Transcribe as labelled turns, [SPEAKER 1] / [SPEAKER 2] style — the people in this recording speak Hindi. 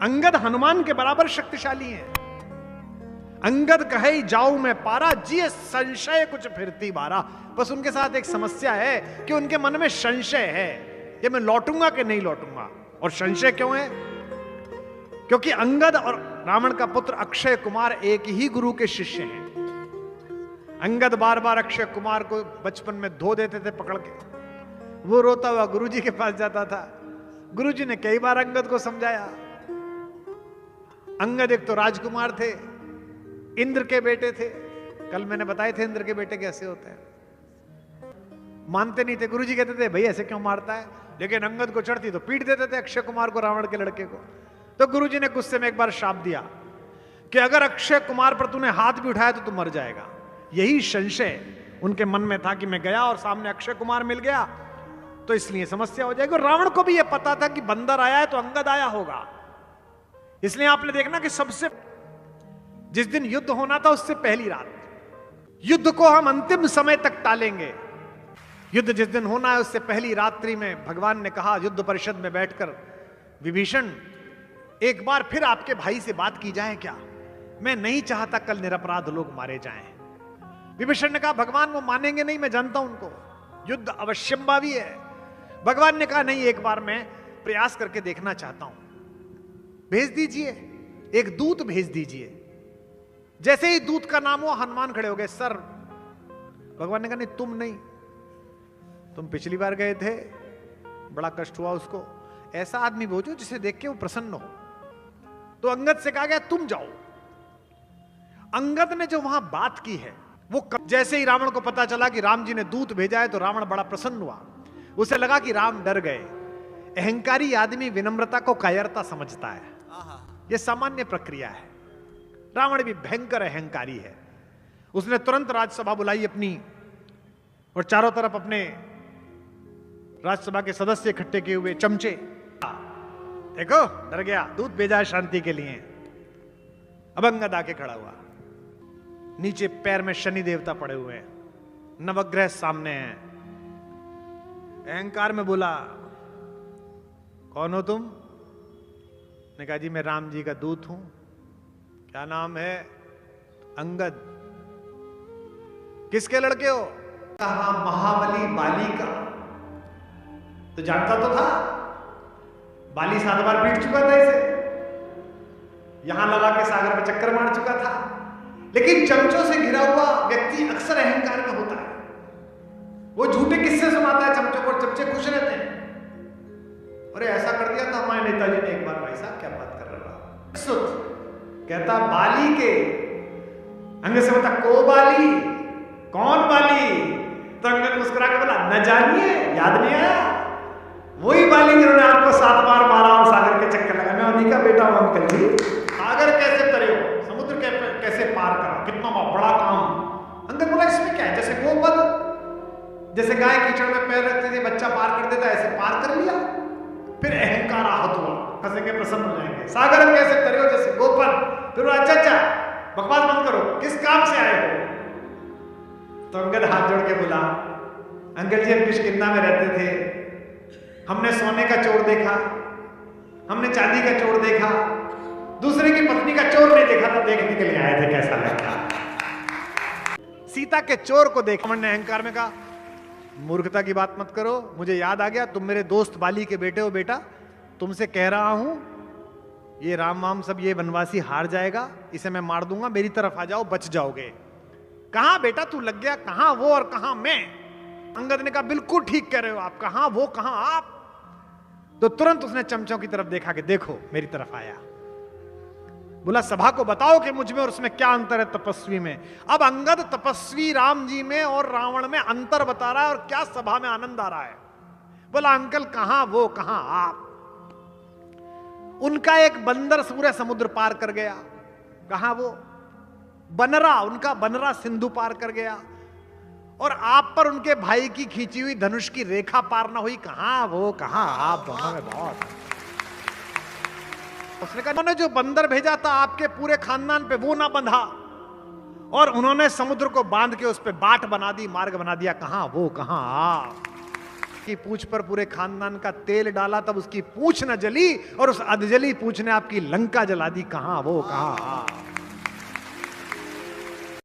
[SPEAKER 1] अंगद हनुमान के बराबर शक्तिशाली हैं। अंगद कहे जाऊं मैं पारा, जिये संशय कुछ फिरती बारा। बस उनके साथ एक समस्या है कि उनके मन में संशय है, ये मैं लौटूंगा कि नहीं लौटूंगा। और संशय क्यों है? क्योंकि अंगद और रावण का पुत्र अक्षय कुमार एक ही गुरु के शिष्य हैं। अंगद बार बार अक्षय कुमार को बचपन में धो देते थे पकड़ के, वो रोता हुआ गुरुजी के पास जाता था। गुरुजी ने कई बार अंगद को समझाया। अंगद एक तो राजकुमार थे, इंद्र के बेटे थे, कल मैंने बताए थे इंद्र के बेटे कैसे होते हैं। मानते नहीं थे, गुरुजी कहते थे भाई ऐसे क्यों मारता है, लेकिन अंगद को चढ़ती तो पीट देते थे अक्षय कुमार को, रावण के लड़के को। तो गुरुजी ने गुस्से में एक बार शाप दिया कि अगर अक्षय कुमार पर तूने हाथ भी उठाया तो तू मर जाएगा। यही संशय उनके मन में था कि मैं गया और सामने अक्षय कुमार मिल गया तो इसलिए समस्या हो जाएगी। और रावण को भी यह पता था कि बंदर आया है तो अंगद आया होगा। इसलिए आपने देखना कि सबसे जिस दिन युद्ध होना था उससे पहली रात, युद्ध को हम अंतिम समय तक टालेंगे। युद्ध जिस दिन होना है उससे पहली रात्रि में भगवान ने कहा युद्ध परिषद में बैठकर, विभीषण एक बार फिर आपके भाई से बात की जाए क्या? मैं नहीं चाहता कल निरपराध लोग मारे जाएं। विभीषण ने कहा भगवान वो मानेंगे नहीं, मैं जानता हूं उनको, युद्ध अवश्यंभावी है। भगवान ने कहा नहीं, एक बार मैं प्रयास करके देखना चाहता हूं, भेज दीजिए, एक दूत भेज दीजिए। जैसे ही दूत का नाम हुआ हनुमान खड़े हो गए। सर, भगवान ने कहा नहीं तुम नहीं, तुम पिछली बार गए थे, बड़ा कष्ट हुआ उसको, ऐसा आदमी भेजो जिसे देख के वो प्रसन्न हो। तो अंगद से कहा गया तुम जाओ। अंगद ने जो वहां बात की है वो जैसे ही रावण को पता चला कि राम जी ने दूत भेजा है तो रावण बड़ा प्रसन्न हुआ। उसे लगा कि राम डर गए। अहंकारी आदमी विनम्रता को कायरता समझता है, यह सामान्य प्रक्रिया है। रावण भी भयंकर अहंकारी है। उसने तुरंत राजसभा बुलाई अपनी और चारों तरफ अपने राज्यसभा के सदस्य इकट्ठे किए हुए, चमचे, देखो डर गया, दूत भेजा है शांति के लिए। अब अंगद आके खड़ा हुआ, नीचे पैर में शनि देवता पड़े हुए हैं, नवग्रह सामने हैं। अहंकार में बोला कौन हो तुम? ने कहा जी मैं राम जी का दूत हूं। क्या नाम है? अंगद। किसके लड़के हो? कहा महाबली बाली का। तो जानता तो था, बाली 7 बार पीट चुका था इसे, यहां लगा के सागर में चक्कर मार चुका था। लेकिन चमचों से घिरा हुआ व्यक्ति अक्सर अहंकार में होता है। वो झूठे किस्से सुनाता है चमचों को, चमचे खुश रहते हैं। अरे ऐसा कर दिया था हमारे नेताजी ने एक बार। भाई साहब क्या बात कर रहे हो? सुत कहता बाली के। अंगद से बता को बाली? कौन बाली? तो अंगद मुस्कुरा के बोला न जानिए, याद नहीं आया? वही बाली जिन्होंने आपको 7 बार मारा और सागर के चक्कर लगा। मैं उन्हीं का बेटा हूं अंकल जी। सागर कैसे तरे हो, समुद्र कैसे पार करा, कितना बड़ा काम। अंकल बोला इसमें क्या है? जैसे गोपद, जैसे गाय कीचड़ में पैर रखती थी, बच्चा पार कर देता, ऐसे पार कर लिया। फिर अहंकार आहत हुआ, हंसेंगे प्रसन्न हो जाएंगे। सागर कैसे तरे हो? जैसे गोपद। फिर अच्छा बकवास बंद करो, किस काम से आए हो? तो अंगद हाथ जोड़ के बोला अंकल जी हम किष्किंधा में रहते थे, हमने सोने का चोर देखा, हमने चांदी का चोर देखा, दूसरे की पत्नी का चोर नहीं देखा, तो देखने के लिए आए थे कैसा लगता। सीता के चोर को देखा। हमने अहंकार में कहा मूर्खता की बात मत करो, मुझे याद आ गया तुम मेरे दोस्त बाली के बेटे हो। बेटा तुमसे कह रहा हूं ये राम वाम सब ये वनवासी हार जाएगा, इसे मैं मार दूंगा, मेरी तरफ आ जाओ बच जाओगे। कहां बेटा तू लग गया, कहां वो और कहां मैं? अंगद ने कहा बिल्कुल ठीक कह रहे हो आप, कहां वो कहां आप? तो तुरंत उसने चमचों की तरफ देखा कि देखो मेरी तरफ आया। बोला सभा को बताओ कि मुझ में और उसमें क्या अंतर है तपस्वी में। अब अंगद तपस्वी राम जी में और रावण में अंतर बता रहा है और क्या सभा में आनंद आ रहा है। बोला अंकल कहां वो कहां आप? उनका एक बंदर पूरे समुद्र पार कर गया, कहां वो? बनरा, उनका बनरा सिंधु पार कर गया, और आप पर उनके भाई की खींची हुई धनुष की रेखा पार ना हुई, कहां वो कहां आप? दोनों में बहुत। उसने कहा उन्होंने जो बंदर भेजा था आपके पूरे खानदान पे वो ना बंधा, और उन्होंने समुद्र को बांध के उस पे बाट बना दी, मार्ग बना दिया, कहां वो कहां आप? की पूंछ पर पूरे खानदान का तेल डाला तब उसकी पूंछ न जली, और उस अधजली पूंछ ने आपकी लंका जला दी। कहां वो, कहां।